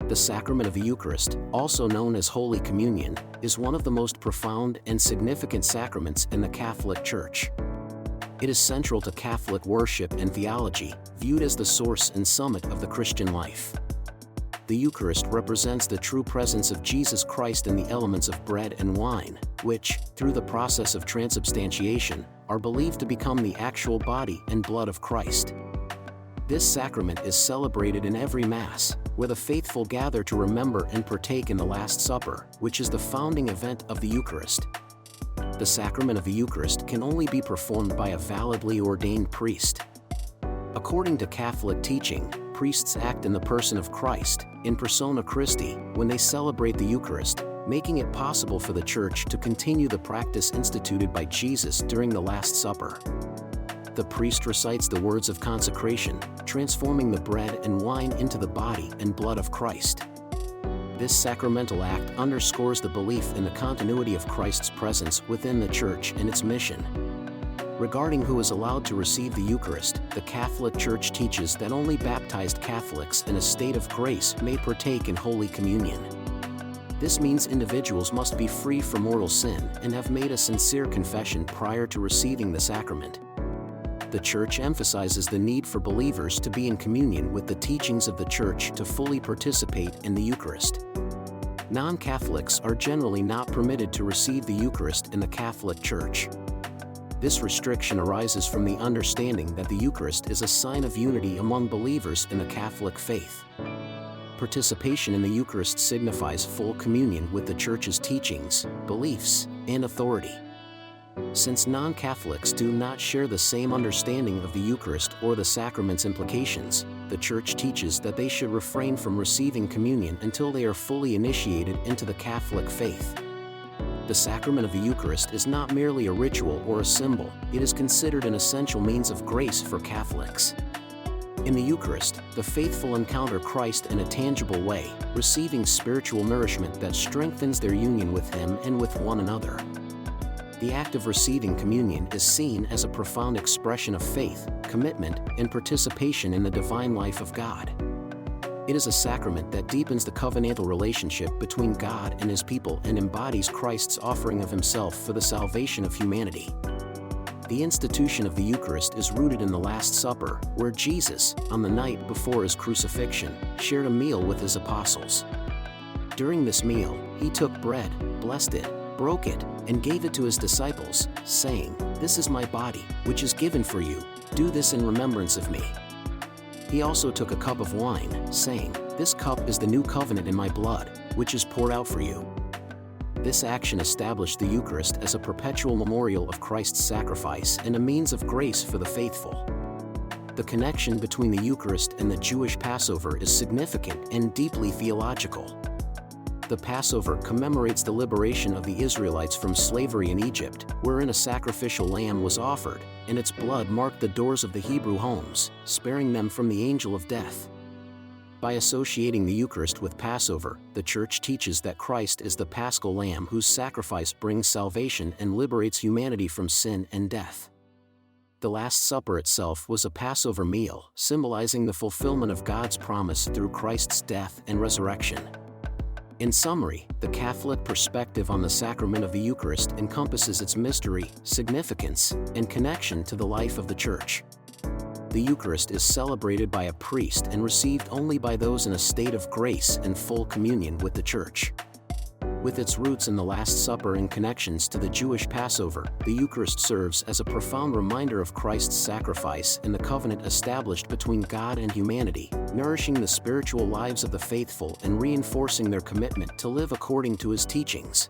The sacrament of the Eucharist, also known as Holy Communion, is one of the most profound and significant sacraments in the Catholic Church. It is central to Catholic worship and theology, viewed as the source and summit of the Christian life. The Eucharist represents the true presence of Jesus Christ in the elements of bread and wine, which, through the process of transubstantiation, are believed to become the actual body and blood of Christ. This sacrament is celebrated in every Mass, where the faithful gather to remember and partake in the Last Supper, which is the founding event of the Eucharist. The sacrament of the Eucharist can only be performed by a validly ordained priest. According to Catholic teaching, priests act in the person of Christ, in persona Christi, when they celebrate the Eucharist, making it possible for the Church to continue the practice instituted by Jesus during the Last Supper. The priest recites the words of consecration, transforming the bread and wine into the body and blood of Christ. This sacramental act underscores the belief in the continuity of Christ's presence within the Church and its mission. Regarding who is allowed to receive the Eucharist, the Catholic Church teaches that only baptized Catholics in a state of grace may partake in Holy Communion. This means individuals must be free from mortal sin and have made a sincere confession prior to receiving the sacrament. The Church emphasizes the need for believers to be in communion with the teachings of the Church to fully participate in the Eucharist. Non-Catholics are generally not permitted to receive the Eucharist in the Catholic Church. This restriction arises from the understanding that the Eucharist is a sign of unity among believers in the Catholic faith. Participation in the Eucharist signifies full communion with the Church's teachings, beliefs, and authority. Since non-Catholics do not share the same understanding of the Eucharist or the sacrament's implications, the Church teaches that they should refrain from receiving communion until they are fully initiated into the Catholic faith. The sacrament of the Eucharist is not merely a ritual or a symbol, it is considered an essential means of grace for Catholics. In the Eucharist, the faithful encounter Christ in a tangible way, receiving spiritual nourishment that strengthens their union with Him and with one another. The act of receiving communion is seen as a profound expression of faith, commitment, and participation in the divine life of God. It is a sacrament that deepens the covenantal relationship between God and His people and embodies Christ's offering of Himself for the salvation of humanity. The institution of the Eucharist is rooted in the Last Supper, where Jesus, on the night before His crucifixion, shared a meal with His apostles. During this meal, He took bread, blessed it, broke it, and gave it to His disciples, saying, "This is my body, which is given for you. Do this in remembrance of me." He also took a cup of wine, saying, "This cup is the new covenant in my blood, which is poured out for you." This action established the Eucharist as a perpetual memorial of Christ's sacrifice and a means of grace for the faithful. The connection between the Eucharist and the Jewish Passover is significant and deeply theological. The Passover commemorates the liberation of the Israelites from slavery in Egypt, wherein a sacrificial lamb was offered, and its blood marked the doors of the Hebrew homes, sparing them from the angel of death. By associating the Eucharist with Passover, the Church teaches that Christ is the Paschal Lamb whose sacrifice brings salvation and liberates humanity from sin and death. The Last Supper itself was a Passover meal, symbolizing the fulfillment of God's promise through Christ's death and resurrection. In summary, the Catholic perspective on the sacrament of the Eucharist encompasses its mystery, significance, and connection to the life of the Church. The Eucharist is celebrated by a priest and received only by those in a state of grace and full communion with the Church. With its roots in the Last Supper and connections to the Jewish Passover, the Eucharist serves as a profound reminder of Christ's sacrifice and the covenant established between God and humanity, nourishing the spiritual lives of the faithful and reinforcing their commitment to live according to His teachings.